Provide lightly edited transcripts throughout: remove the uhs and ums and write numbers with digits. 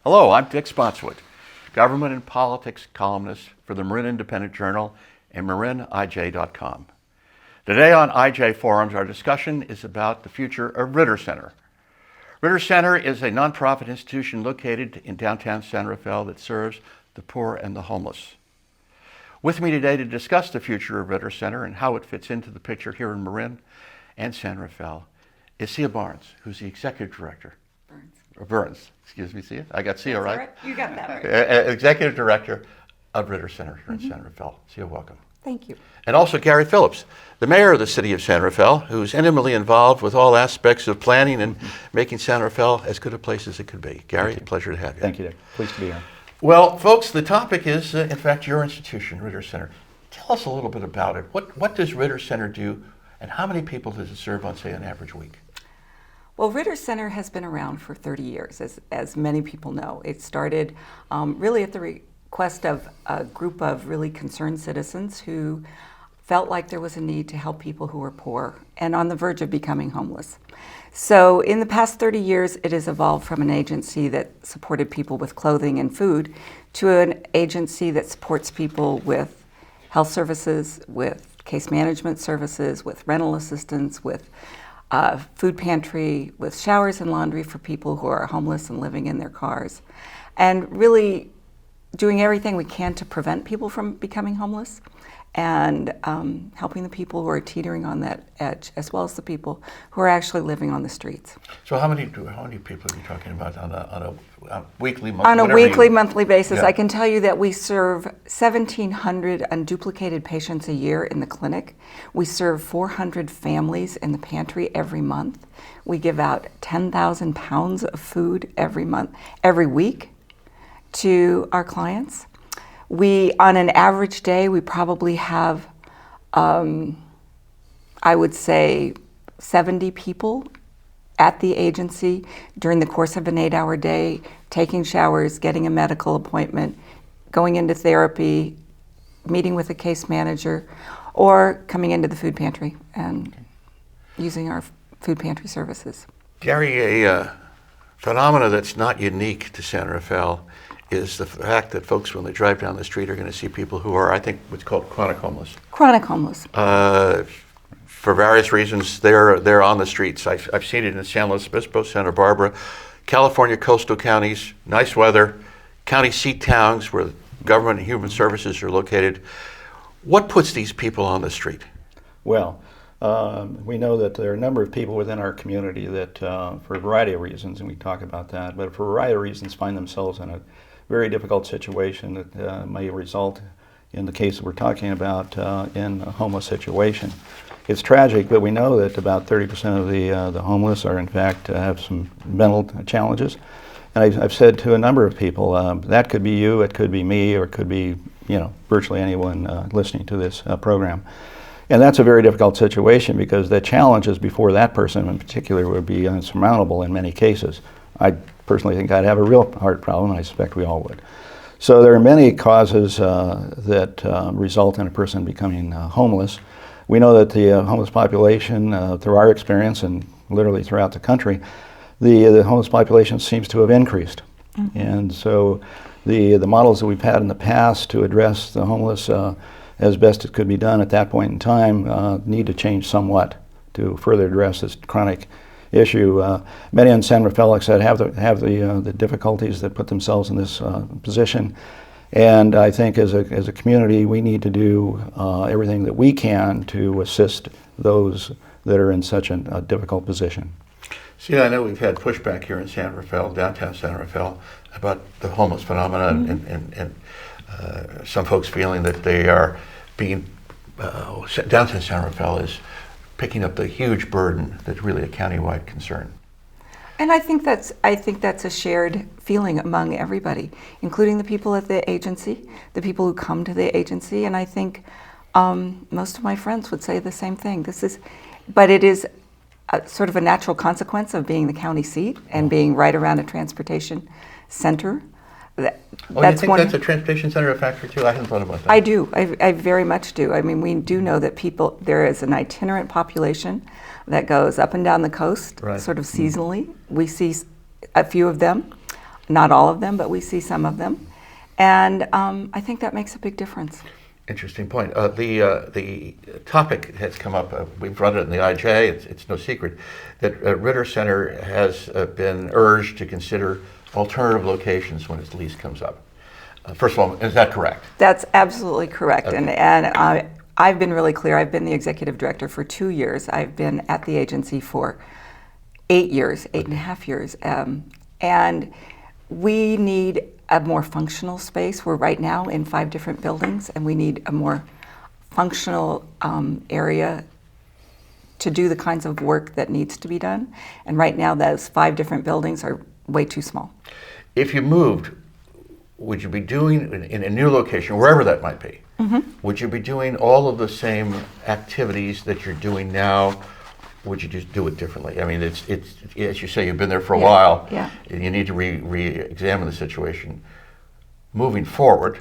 Hello, I'm Dick Spotswood, government and politics columnist for the Marin Independent Journal and MarinIJ.com. Today on IJ Forums, our discussion is about the future of Ritter Center. Ritter Center is a nonprofit institution located in downtown San Rafael that serves the poor and the homeless. With me today to discuss the future of Ritter Center and how it fits into the picture here in Marin and San Rafael is Sia Barnes, who's the executive director. Burns, excuse me, Sia. I got Sia That's right? Right. You got that right. Executive Director of Ritter Center here in San Rafael. Sia, welcome. Thank you. And also Gary Phillips, the mayor of the city of San Rafael, who's intimately involved with all aspects of planning and making San Rafael as good a place as it could be. Gary, a pleasure to have you. Thank you, Dick. Pleased to be here. Well, folks, the topic is, in fact, your institution, Ritter Center. Tell us a little bit about it. What does Ritter Center do, and how many people does it serve on, say, an average week? Well, Ritter Center has been around for 30 years, as many people know. It started really at the request of a group of really concerned citizens who felt like there was a need to help people who were poor and on the verge of becoming homeless. So in the past 30 years, it has evolved from an agency that supported people with clothing and food to an agency that supports people with health services, with case management services, with rental assistance, with food pantry, with showers and laundry for people who are homeless and living in their cars, and really doing everything we can to prevent people from becoming homeless and helping the people who are teetering on that edge, as well as the people who are actually living on the streets. So how many people are you talking about on a weekly, monthly? On a weekly, monthly basis, Yeah. I can tell you that we serve 1,700 unduplicated patients a year in the clinic. We serve 400 families in the pantry every month. We give out 10,000 pounds of food every week to our clients. On an average day, we probably have, I would say, 70 people at the agency during the course of an 8-hour day, taking showers, getting a medical appointment, going into therapy, meeting with a case manager, or coming into the food pantry and using our food pantry services. Gary, a phenomena that's not unique to San Rafael is the fact that folks, when they drive down the street, are going to see people who are, I think, what's called chronic homeless. Chronic homeless. For various reasons, they're on the streets. I've seen it in San Luis Obispo, Santa Barbara, California coastal counties, nice weather, county seat towns where government and human services are located. What puts these people on the street? Well, we know that there are a number of people within our community that, for a variety of reasons, and we talk about that, but for a variety of reasons find themselves in a very difficult situation that may result, in the case that we're talking about, in a homeless situation. It's tragic, but we know that about 30% of the homeless are, in fact, have some mental challenges. And I've said to a number of people, that could be you, it could be me, or it could be, virtually anyone listening to this program. And that's a very difficult situation because the challenges before that person in particular would be insurmountable in many cases. I personally think I'd have a real heart problem, and I suspect we all would. So there are many causes that result in a person becoming homeless. We know that the homeless population, through our experience and literally throughout the country, the homeless population seems to have increased. Mm-hmm. And so the models that we've had in the past to address the homeless as best it could be done at that point in time need to change somewhat to further address this chronic issue. Many in San Rafael, like I said, have the difficulties that put themselves in this position, and I think as a community we need to do everything that we can to assist those that are in such a difficult position. See, I know we've had pushback here in San Rafael, downtown San Rafael, about the homeless phenomenon, mm-hmm. and some folks feeling that they are being, downtown San Rafael is picking up the huge burden that's really a countywide concern. And I think that's a shared feeling among everybody, including the people at the agency, the people who come to the agency, and I think most of my friends would say the same thing. But it is sort of a natural consequence of being the county seat and being right around a transportation center. You think that's a transportation center a factor too? I hadn't thought about that. I do. I very much do. I mean, we do know that there is an itinerant population that goes up and down the coast, right, sort of seasonally. We see a few of them. not all of them, but we see some of them. And I think that makes a big difference. Interesting point. The topic has come up. We've run it in the IJ. It's no secret that Ritter Center has been urged to consider alternative locations when its lease comes up. First of all, is that correct? That's absolutely correct. Okay. And I've been really clear. I've been the executive director for 2 years. I've been at the agency for 8 years, 8.5 years. And we need a more functional space. We're right now in 5 different buildings, and we need a more functional area to do the kinds of work that needs to be done. And right now, those 5 different buildings are way too small. If you moved, would you be doing in a new location, wherever that might be, would you be doing all of the same activities that you're doing now? Would you just do it differently? I mean, it's as you say, you've been there for a while. Yeah. And you need to re-examine the situation. Moving forward,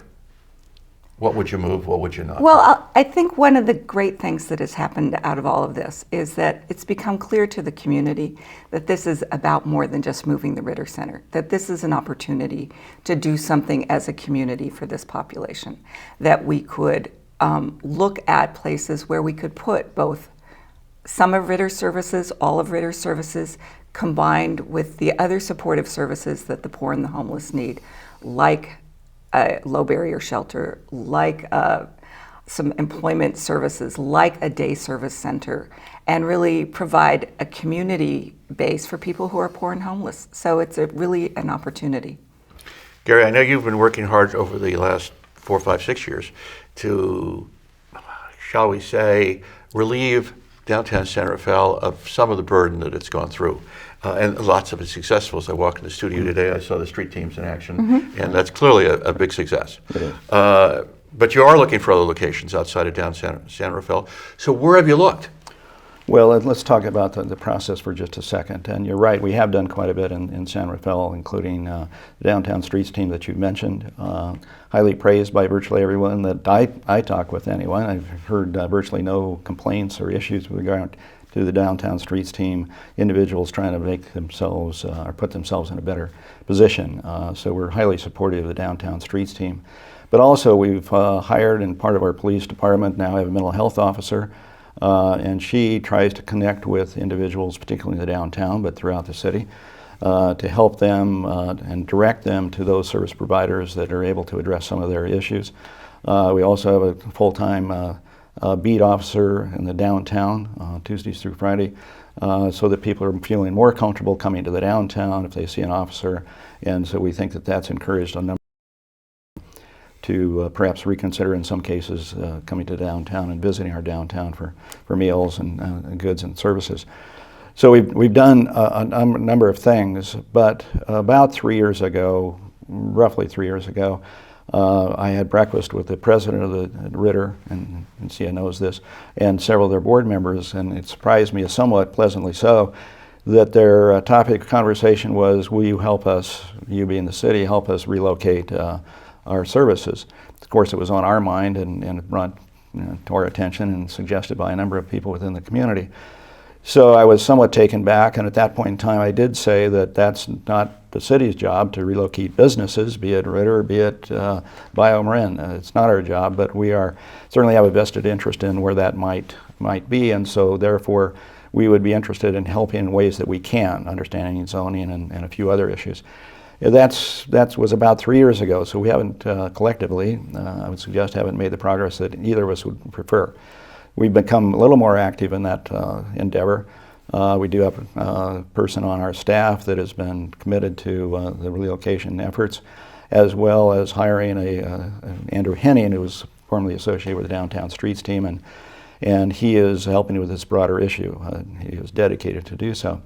what would you move? What would you not? Well, I think one of the great things that has happened out of all of this is that it's become clear to the community that this is about more than just moving the Ritter Center, that this is an opportunity to do something as a community for this population, that we could look at places where we could put both some of Ritter's services, all of Ritter's services, combined with the other supportive services that the poor and the homeless need, like a low barrier shelter, like some employment services, like a day service center, and really provide a community base for people who are poor and homeless. So it's really an opportunity. Gary, I know you've been working hard over the last 4, 5, 6 years to, shall we say, relieve downtown San Rafael of some of the burden that it's gone through. And lots of it successful. As I walked in the studio today, I saw the street teams in action, and that's clearly a big success. But you are looking for other locations outside of downtown San Rafael. So where have you looked? Well, let's talk about the process for just a second. And you're right, we have done quite a bit in San Rafael, including the downtown streets team that you mentioned. Highly praised by virtually everyone that I talk with anyone. I've heard virtually no complaints or issues with regard to the downtown streets team, individuals trying to make themselves or put themselves in a better position. So we're highly supportive of the downtown streets team. But also we've hired, and part of our police department now have a mental health officer, and she tries to connect with individuals, particularly in the downtown, but throughout the city, to help them and direct them to those service providers that are able to address some of their issues. We also have a full-time beat officer in the downtown, Tuesdays through Friday, so that people are feeling more comfortable coming to the downtown if they see an officer. And so we think that that's encouraged a number to perhaps reconsider in some cases coming to downtown and visiting our downtown for meals and goods and services. So we've done a number of things, but about 3 years ago, roughly 3 years ago, I had breakfast with the president of the Ritter, and Cia knows this, and several of their board members, and it surprised me somewhat pleasantly so, that their topic of conversation was, will you help us, you being the city, help us relocate our services. Of course, it was on our mind and brought to our attention and suggested by a number of people within the community. So I was somewhat taken back, and at that point in time I did say that that's not the city's job to relocate businesses, be it Ritter, be it Marin. It's not our job, but we certainly have a vested interest in where that might be, and so therefore we would be interested in helping in ways that we can, understanding zoning and a few other issues. That was about 3 years ago, so we haven't collectively, I would suggest, haven't made the progress that either of us would prefer. We've become a little more active in that endeavor. We do have a person on our staff that has been committed to the relocation efforts, as well as hiring Andrew Henning, who was formerly associated with the Downtown Streets team, and he is helping with this broader issue. He was dedicated to do so.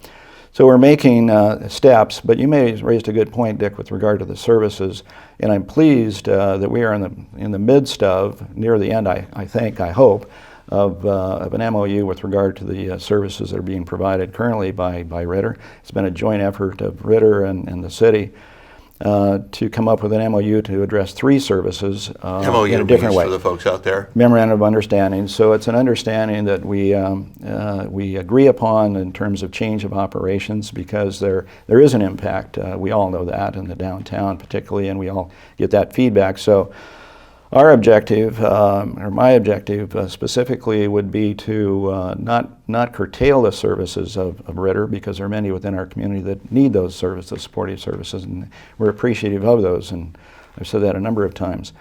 So we're making steps, but you may have raised a good point, Dick, with regard to the services, and I'm pleased that we are in the midst of, near the end, I hope, of an MOU with regard to the services that are being provided currently by Ritter. It's been a joint effort of Ritter and the city. to come up with an MOU to address 3 services MOU in a different way. for the folks out there. Memorandum of Understanding. So it's an understanding that we agree upon in terms of change of operations, because there is an impact. We all know that in the downtown particularly, and we all get that feedback. So our objective, or my objective specifically, would be to not curtail the services of Ritter, because there are many within our community that need those services, supportive services, and we're appreciative of those, and I've said that a number of times.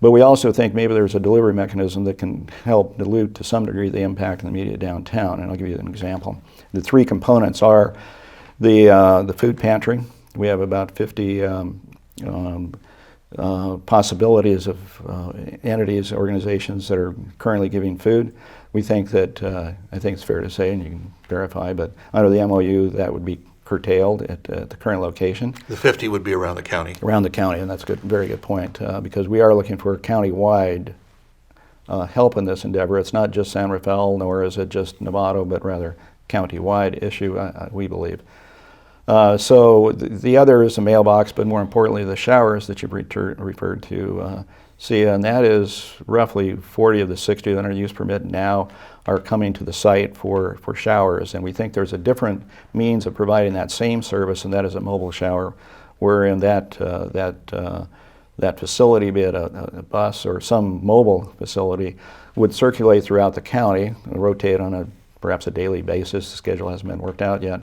But we also think maybe there's a delivery mechanism that can help dilute to some degree the impact in the immediate downtown, and I'll give you an example. The 3 components are the food pantry. We have about 50 possibilities of entities, organizations that are currently giving food. We think that, I think it's fair to say, and you can verify, but under the MOU that would be curtailed at the current location. The 50 would be around the county. Around the county, and that's a good, very good point, because we are looking for county-wide help in this endeavor. It's not just San Rafael, nor is it just Novato, but rather county-wide issue, we believe. So the other is the mailbox, but more importantly, the showers that you referred to, Sia, and that is roughly 40 of the 60 that are use permit now are coming to the site for showers, and we think there's a different means of providing that same service, and that is a mobile shower, wherein that facility, be it a bus or some mobile facility, would circulate throughout the county, rotate on perhaps a daily basis. The schedule hasn't been worked out yet,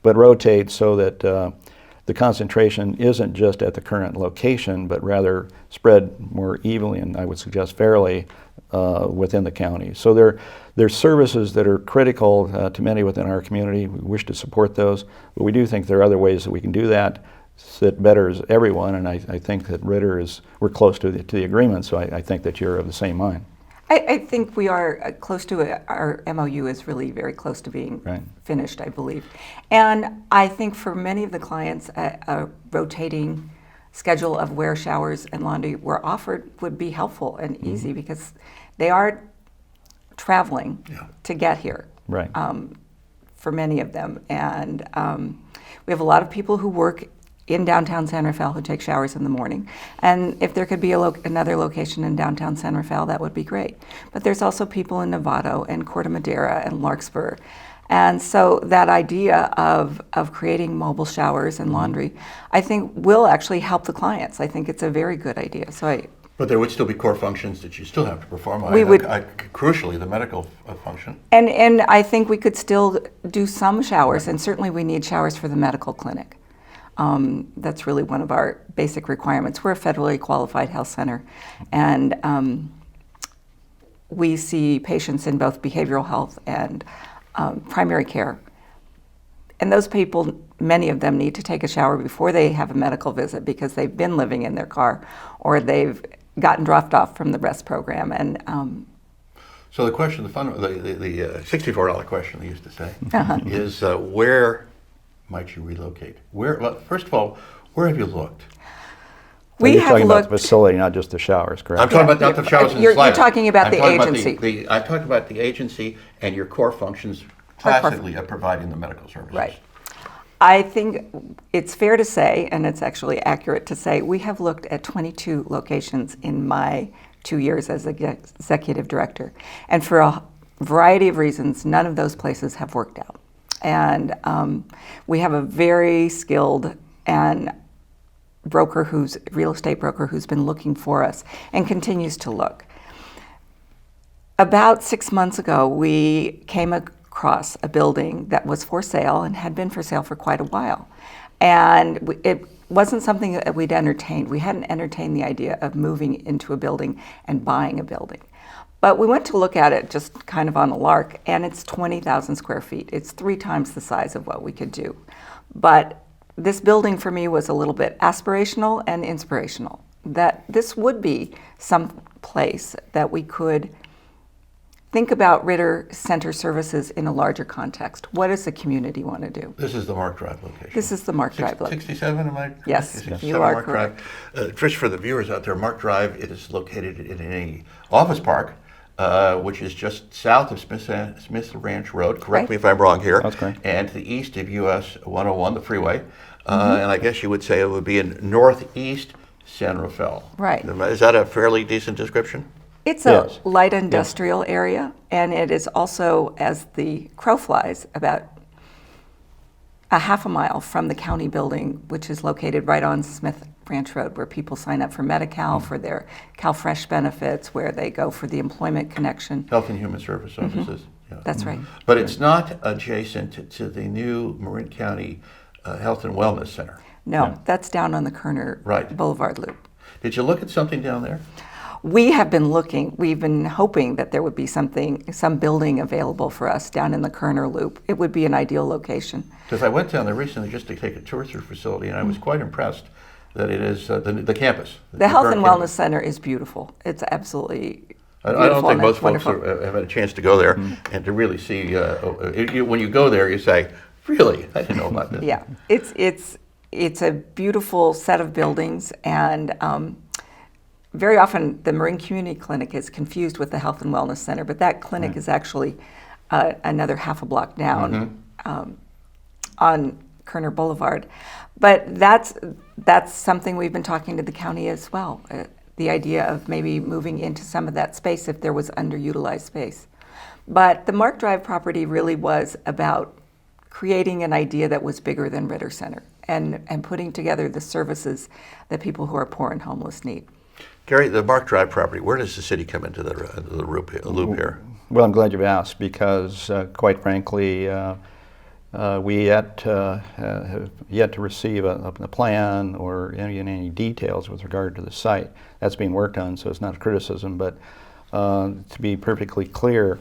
but rotate so that the concentration isn't just at the current location, but rather spread more evenly, and I would suggest fairly, within the county. So there's services that are critical to many within our community. We wish to support those, but we do think there are other ways that we can do that betters everyone, and I think that Ritter we're close to the agreement, so I think that you're of the same mind. I think we are close to it. Our MOU is really very close to being finished, I believe. And I think for many of the clients, a rotating schedule of where showers and laundry were offered would be helpful and easy, because they are traveling to get here, for many of them. And we have a lot of people who work in downtown San Rafael who take showers in the morning. And if there could be another location in downtown San Rafael, that would be great. But there's also people in Novato and Corte Madera and Larkspur. And so that idea of creating mobile showers and laundry, I think will actually help the clients. I think it's a very good idea. But there would still be core functions that you still have to perform. Crucially, the medical function. And I think we could still do some showers, and certainly we need showers for the medical clinic. That's really one of our basic requirements. We're a federally qualified health center, and we see patients in both behavioral health and primary care. And those people, many of them need to take a shower before they have a medical visit, because they've been living in their car or they've gotten dropped off from the rest program. And so the question, the $64 question they used to say, is where might you relocate? First of all, where have you looked? You're talking about the facility, not just the showers, correct? I'm talking about not the showers and the sliders. You're talking about the agency. I'm talking about the agency and your core functions classically of providing the medical services. Right. I think it's fair to say, and it's actually accurate to say, we have looked at 22 locations in my 2 years as executive director. And for a variety of reasons, none of those places have worked out. And we have a very skilled and real estate broker who's been looking for us and continues to look. About 6 months ago, we came across a building that was for sale and had been for sale for quite a while. And it wasn't something that we'd entertained. We hadn't entertained the idea of moving into a building and buying a building. But we went to look at it just kind of on a lark, and it's 20,000 square feet. It's 3 times the size of what we could do. But this building for me was a little bit aspirational and inspirational, that this would be some place that we could think about Ritter Center services in a larger context. What does the community want to do? This is the Mark Drive location. This is the Mark Drive location. 67, am I correct? Yes, 67 you are Mark correct. Drive. Trish, for the viewers out there, Mark Drive, it is located in an office park, which is just south of Smith Ranch Road. Correct me if I'm wrong here. That's correct. And to the east of US 101, the freeway. and I guess you would say it would be in northeast San Rafael. Right. Is that a fairly decent description? It's a Yes. light industrial area, and it is also, as the crow flies, about a half a mile from the county building, which is located right on Smith Branch Road, where people sign up for Medi-Cal, for their CalFresh benefits, where they go for the employment connection. Health and Human Service offices. Yeah. That's right. But it's not adjacent to the new Marin County Health and Wellness Center. No, that's down on the Kerner Right. Boulevard Loop. Did you look at something down there? We have been looking, we've been hoping that there would be some building available for us down in the Kerner Loop. It would be an ideal location. Because I went down there recently just to take a tour through the facility, and I was quite impressed that it is the campus. The Health and current Wellness campus. Center is beautiful. It's absolutely I beautiful. don't think and most it's folks wonderful. have had a chance to go there and to really see. When you go there, you say, "Really? I didn't know about this." Yeah, it's a beautiful set of buildings, and very often the Marin Community Clinic is confused with the Health and Wellness Center, but that clinic is actually another half a block down on Kerner Boulevard. But that's something we've been talking to the county as well. The idea of maybe moving into some of that space if there was underutilized space. But the Mark Drive property really was about creating an idea that was bigger than Ritter Center and putting together the services that people who are poor and homeless need. Gary, the Mark Drive property, where does the city come into the loop here? Well, I'm glad you've asked because, quite frankly, we have yet to receive a plan or any details with regard to the site. That's being worked on, so it's not a criticism. But to be perfectly clear,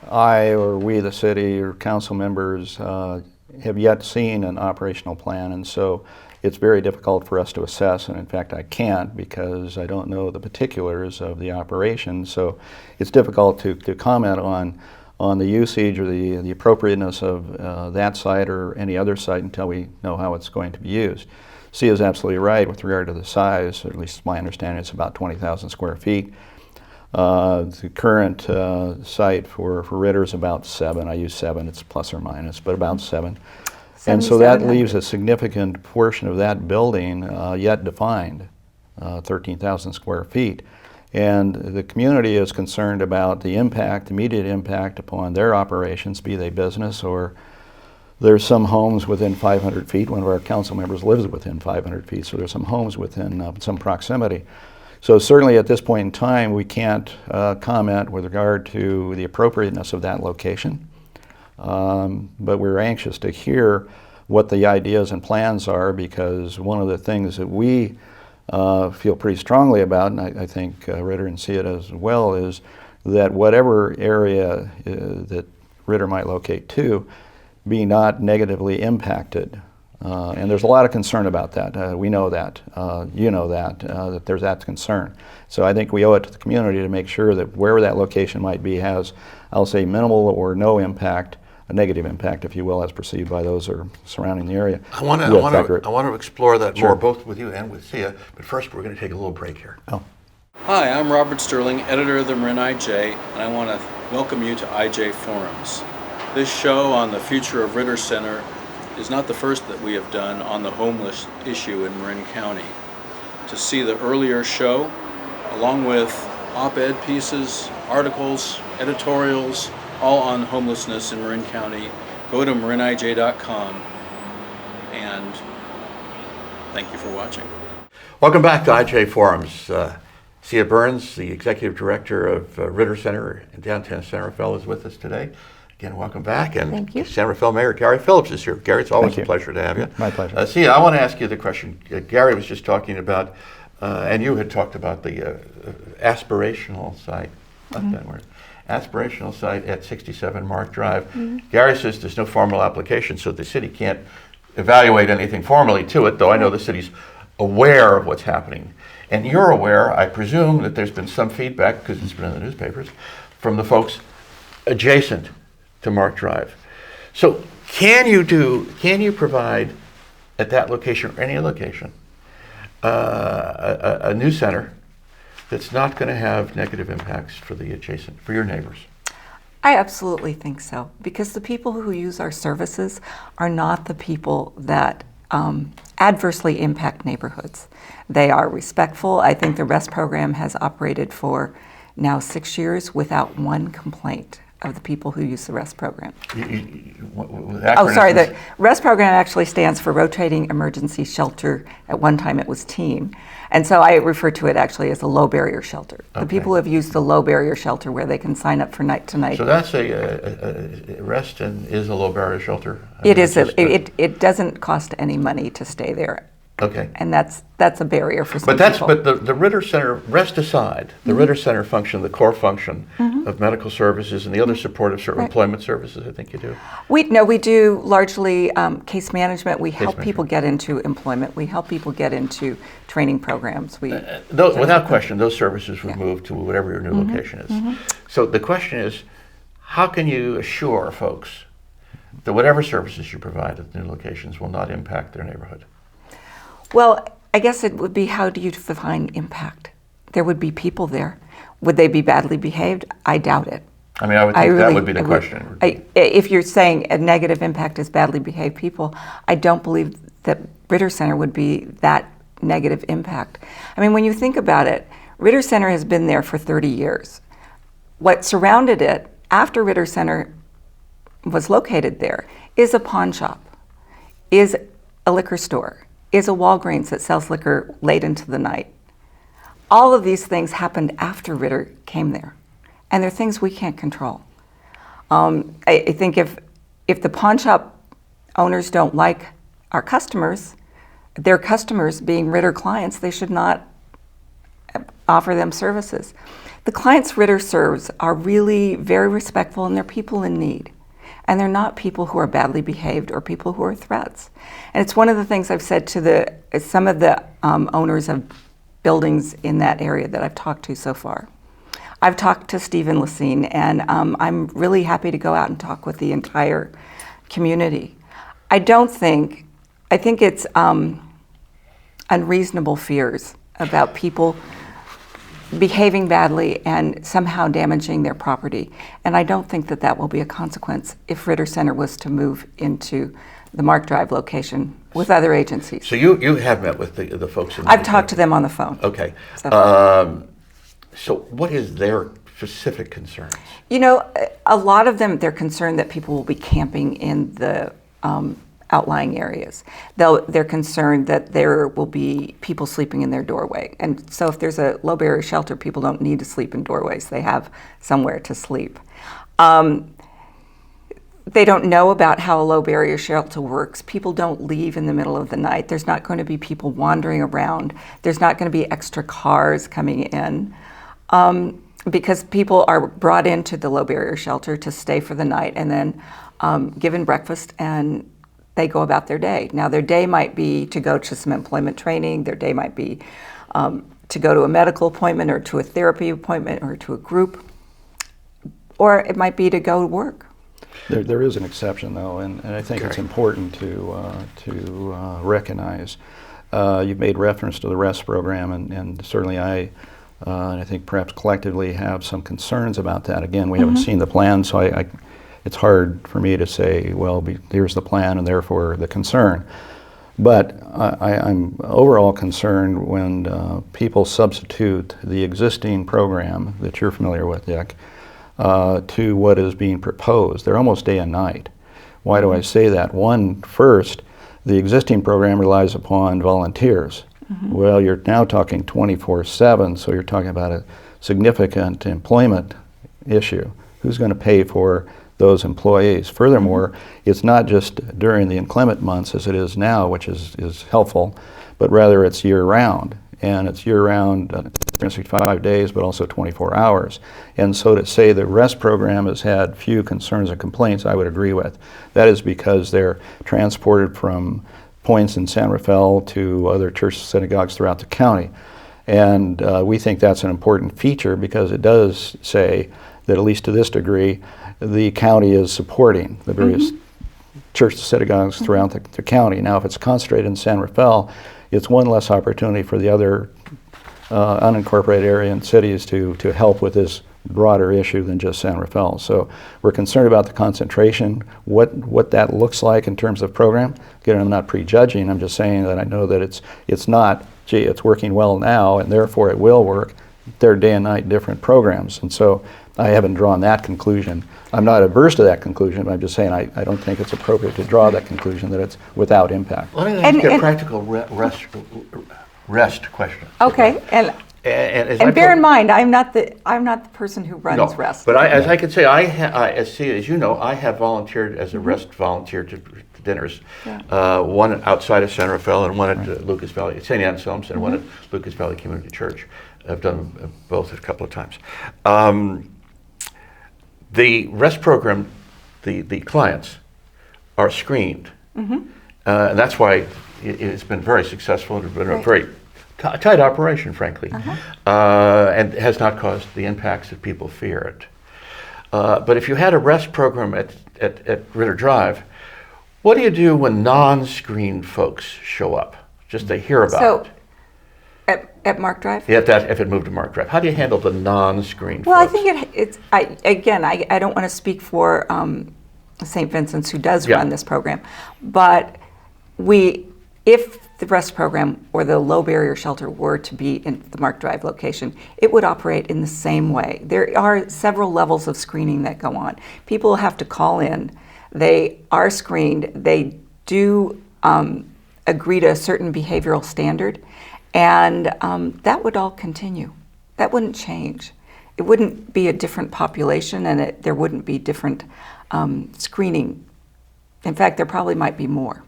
I or we, the city or council members, have yet seen an operational plan, and so it's very difficult for us to assess, and in fact I can't because I don't know the particulars of the operation, so it's difficult to comment on the usage or the appropriateness of that site or any other site until we know how it's going to be used. C is absolutely right with regard to the size, or at least my understanding it's about 20,000 square feet. The current site for Ritter is about 7. I use 7, it's plus or minus, but about 7. And so that 7,700. leaves a significant portion of that building yet defined, 13,000 square feet. And the community is concerned about the impact, immediate impact upon their operations, be they business or there's some homes within 500 feet. One of our council members lives within 500 feet, so there's some homes within some proximity. So certainly at this point in time, we can't comment with regard to the appropriateness of that location. But we're anxious to hear what the ideas and plans are, because one of the things that we feel pretty strongly about, and I think Ritter and see it as well, is that whatever area that Ritter might locate to be not negatively impacted. And there's a lot of concern about that. We know that. You know that there's that concern. So I think we owe it to the community to make sure that wherever that location might be has, I'll say, minimal or no impact, a negative impact, if you will, as perceived by those who are surrounding the area. I want to explore that more, both with you and with Sia. But first, we're going to take a little break here. Oh. Hi, I'm Robert Sterling, editor of the Marin IJ, and I want to welcome you to IJ Forums. This show on the future of Ritter Center is not the first that we have done on the homeless issue in Marin County. To see the earlier show, along with op-ed pieces, articles, editorials, all on homelessness in Marin County, go to marinij.com, and thank you for watching. Welcome back to IJ Forums. Sia Burns, the executive director of Ritter Center in downtown San Rafael, is with us today. Again, welcome back. And Thank you. San Rafael Mayor Gary Phillips is here. Gary, it's always Thank you. a pleasure to have you. My pleasure. Sia, I want to ask you the question. Gary was just talking about, and you had talked about the aspirational site, not that word, aspirational site at 67 Mark Drive. Gary says there's no formal application, so the city can't evaluate anything formally to it, though I know the city's aware of what's happening. And you're aware, I presume, that there's been some feedback, because it's been in the newspapers, from the folks adjacent to Mark Drive. So can you provide at that location or any location a new center that's not going to have negative impacts for your neighbors? I absolutely think so, because the people who use our services are not the people that adversely impact neighborhoods. They are respectful. I think the REST program has operated for now 6 years without one complaint of the people who use the REST program. Oh, sorry, the REST program actually stands for Rotating Emergency Shelter. At one time it was TEAM. And so I refer to it actually as a low barrier shelter. The people who have used the low barrier shelter where they can sign up for night to night. So that's REST is a low barrier shelter? It is. It doesn't cost any money to stay there. Okay. And that's a barrier for some people. But the Ritter Center, REST aside, the Ritter Center function, the core function of medical services and the other supportive employment services, I think you do. We do largely case management. We help people get into employment. We help people get into training programs. Without question, those services would move to whatever your new location is. So the question is, how can you assure folks that whatever services you provide at the new locations will not impact their neighborhood? Well, I guess it would be, how do you define impact? There would be people there. Would they be badly behaved? I doubt it. I mean, I would think that would be the question. If you're saying a negative impact is badly behaved people, I don't believe that Ritter Center would be that negative impact. I mean, when you think about it, Ritter Center has been there for 30 years. What surrounded it after Ritter Center was located there is a pawn shop, is a liquor store, is a Walgreens that sells liquor late into the night. All of these things happened after Ritter came there, and they're things we can't control. I think if the pawn shop owners don't like our customers, their customers being Ritter clients, they should not offer them services. The clients Ritter serves are really very respectful, and they're people in need. And they're not people who are badly behaved or people who are threats. And it's one of the things I've said to some of the owners of buildings in that area that I've talked to so far. I've talked to Stephen Lacine, and I'm really happy to go out and talk with the entire community. I think it's unreasonable fears about people behaving badly and somehow damaging their property. And I don't think that will be a consequence if Ritter Center was to move into the Mark Drive location with other agencies. So you have met with the folks in the... I've talked to them on the phone. Okay. So what is their specific concerns? You know, a lot of them, they're concerned that people will be camping in the outlying areas. They're concerned that there will be people sleeping in their doorway. And so if there's a low barrier shelter, people don't need to sleep in doorways. They have somewhere to sleep. They don't know about how a low barrier shelter works. People don't leave in the middle of the night. There's not going to be people wandering around. There's not going to be extra cars coming in. Because people are brought into the low barrier shelter to stay for the night and then given breakfast, and they go about their day. Now, their day might be to go to some employment training. Their day might be to go to a medical appointment or to a therapy appointment or to a group. Or it might be to go to work. There is an exception, though, and I think it's important to recognize. You've made reference to the REST program, and certainly and I think perhaps collectively have some concerns about that. Again, we haven't seen the plan, so it's hard for me to say, well, here's the plan and therefore the concern. But I'm overall concerned when people substitute the existing program that you're familiar with, Dick, to what is being proposed. They're almost day and night. Why do I say that? First, the existing program relies upon volunteers. Well, you're now talking 24/7, so you're talking about a significant employment issue. Who's going to pay for those employees? Furthermore, it's not just during the inclement months as it is now, which is helpful, but rather it's year-round. And it's year-round, 365 days, but also 24 hours. And so to say the REST program has had few concerns and complaints, I would agree with. That is because they're transported from points in San Rafael to other churches and synagogues throughout the county. And we think that's an important feature because it does say that, at least to this degree, the county is supporting the various churches and synagogues throughout the county. Now, if it's concentrated in San Rafael, it's one less opportunity for the other unincorporated area and cities to help with this broader issue than just San Rafael. So we're concerned about the concentration, what that looks like in terms of program. Again, I'm not prejudging, I'm just saying that I know that it's not, gee, it's working well now and therefore it will work. They're day and night different programs. And so I haven't drawn that conclusion. I'm not averse to that conclusion, but I'm just saying I don't think it's appropriate to draw that conclusion that it's without impact. Let me ask you a practical rest question. Okay, and bear in mind, I'm not the person who runs REST. But as I can say, as you know, I have volunteered as a REST volunteer to dinners. One outside of San Rafael and one at Lucas Valley, St. Anselm's, and one at Lucas Valley Community Church. I've done both a couple of times. The REST program, the clients are screened. And that's why it's been very successful. It's been a very tight operation, frankly, and has not caused the impacts that people fear it. But if you had a REST program at Ritter Drive, what do you do when non-screened folks show up? Just they hear about it. At Mark Drive? Yeah, if it moved to Mark Drive. How do you handle the non-screened Well, folks? I think I don't want to speak for St. Vincent's, who does run this program, but if the REST program or the low barrier shelter were to be in the Mark Drive location, it would operate in the same way. There are several levels of screening that go on. People have to call in. They are screened. They do agree to a certain behavioral standard, and that would all continue. That wouldn't change. It wouldn't be a different population, and there wouldn't be different screening. In fact, there probably might be more.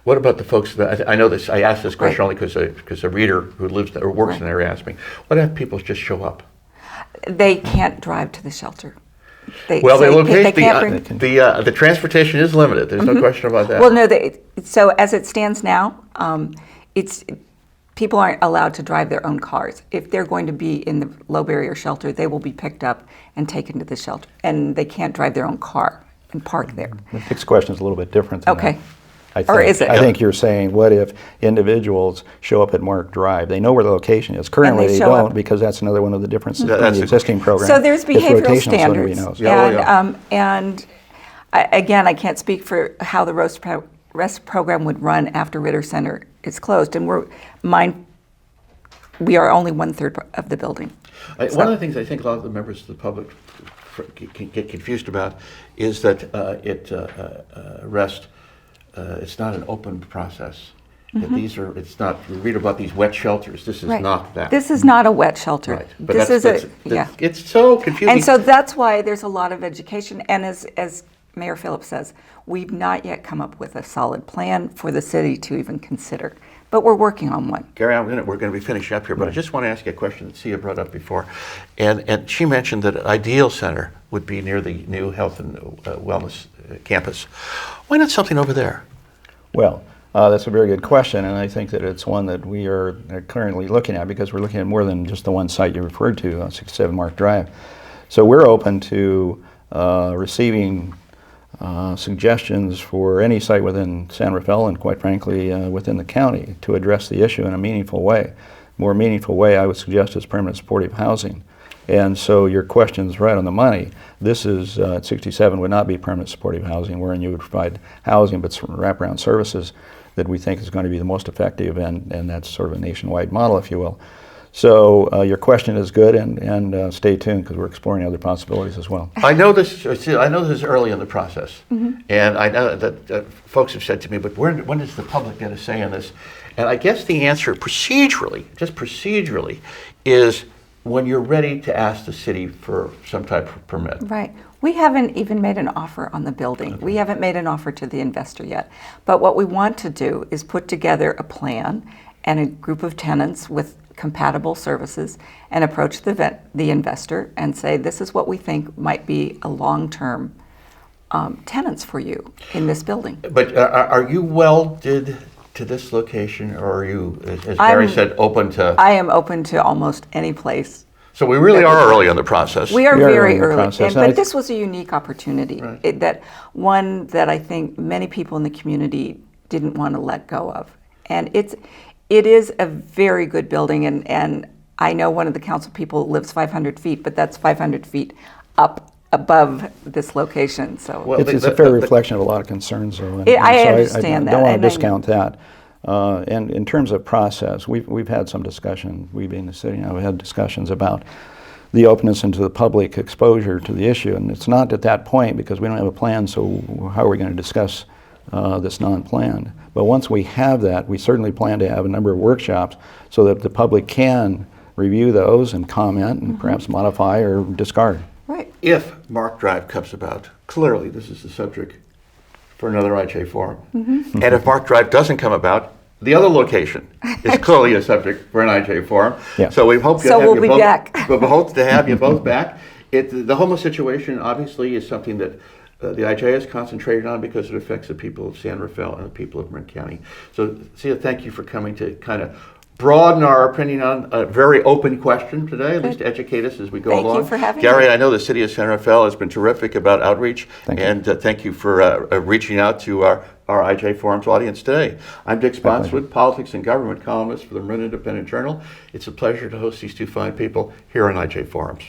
What about the folks that I know this? I asked this question only because a reader who lives there or works in the area asked me. What if people just show up? They can't drive to the shelter. The transportation is limited. There's no question about that. Well, no. So as it stands now, people aren't allowed to drive their own cars. If they're going to be in the low barrier shelter, they will be picked up and taken to the shelter, and they can't drive their own car and park there. The next question is a little bit different than that. Or is it? I think you're saying, what if individuals show up at Mark Drive? They know where the location is. Currently, they don't, because that's another one of the differences in the existing program. So there's behavioral rotational, standards. so nobody knows. And again, I can't speak for how the REST program would run after Ritter Center is closed. And we are only 1/3 of the building. One of the things I think a lot of the members of the public can get confused about is that REST. It's not an open process. It's not. We read about these wet shelters. This is not that. This is not a wet shelter. Right. But it's so confusing. And so that's why there's a lot of education. And as Mayor Phillips says, we've not yet come up with a solid plan for the city to even consider. But we're working on one. Gary, we're going to be finishing up here, but I just want to ask you a question that Sia brought up before. And she mentioned that Ideal Center would be near the new health and wellness campus. Why not something over there? Well, that's a very good question, and I think that it's one that we are currently looking at, because we're looking at more than just the one site you referred to, 67 Mark Drive. So we're open to receiving suggestions for any site within San Rafael and, quite frankly, within the county to address the issue in a meaningful way. More meaningful way, I would suggest, is permanent supportive housing. And so your question's right on the money. This is, at 67, would not be permanent supportive housing, wherein you would provide housing but some wraparound services that we think is going to be the most effective, and that's sort of a nationwide model, if you will. So your question is good, and stay tuned, because we're exploring other possibilities as well. I know this is early in the process, and I know that folks have said to me, but when does the public get a say in this? And I guess the answer procedurally, is when you're ready to ask the city for some type of permit. Right. We haven't even made an offer on the building. Okay. We haven't made an offer to the investor yet. But what we want to do is put together a plan and a group of tenants with compatible services and approach the investor and say, this is what we think might be a long-term tenants for you in this building. But are you welded to this location, or are you, as Gary said, open to? I am open to almost any place. So we really are early in the process. We are very early, but this was a unique opportunity, that I think many people in the community didn't want to let go of. And it is a very good building, and I know one of the council people lives 500 feet, but that's 500 feet up above this location. So Well, It's a fair reflection of a lot of concerns, though. And, I so understand I that, don't want and to I- discount that. And in terms of process, we've had some discussion. We being the city now, we had discussions about the openness into the public exposure to the issue, and it's not at that point because we don't have a plan. So how are we going to discuss this non-planned? But once we have that, we certainly plan to have a number of workshops so that the public can review those and comment and perhaps modify or discard. right. If Mark Drive comes about, clearly this is the subject for another IJ forum. And if Mark Drive doesn't come about, the other location is clearly a subject for an IJ forum. Yeah. So we hope to So have we'll you be both. back. We hope to have you both back. The homeless situation obviously is something that the IJ is concentrated on because it affects the people of San Rafael and the people of Marin County. So, Sia, thank you for coming to kind of broaden our opinion on a very open question today, at least educate us as we go Thank you along. for having Gary, me. I know the city of San Rafael has been terrific about outreach, Thank you. and thank you for reaching out to our IJ Forums audience today. I'm Dick Spotswood, politics and government columnist for the Marin Independent Journal. It's a pleasure to host these two fine people here on IJ Forums.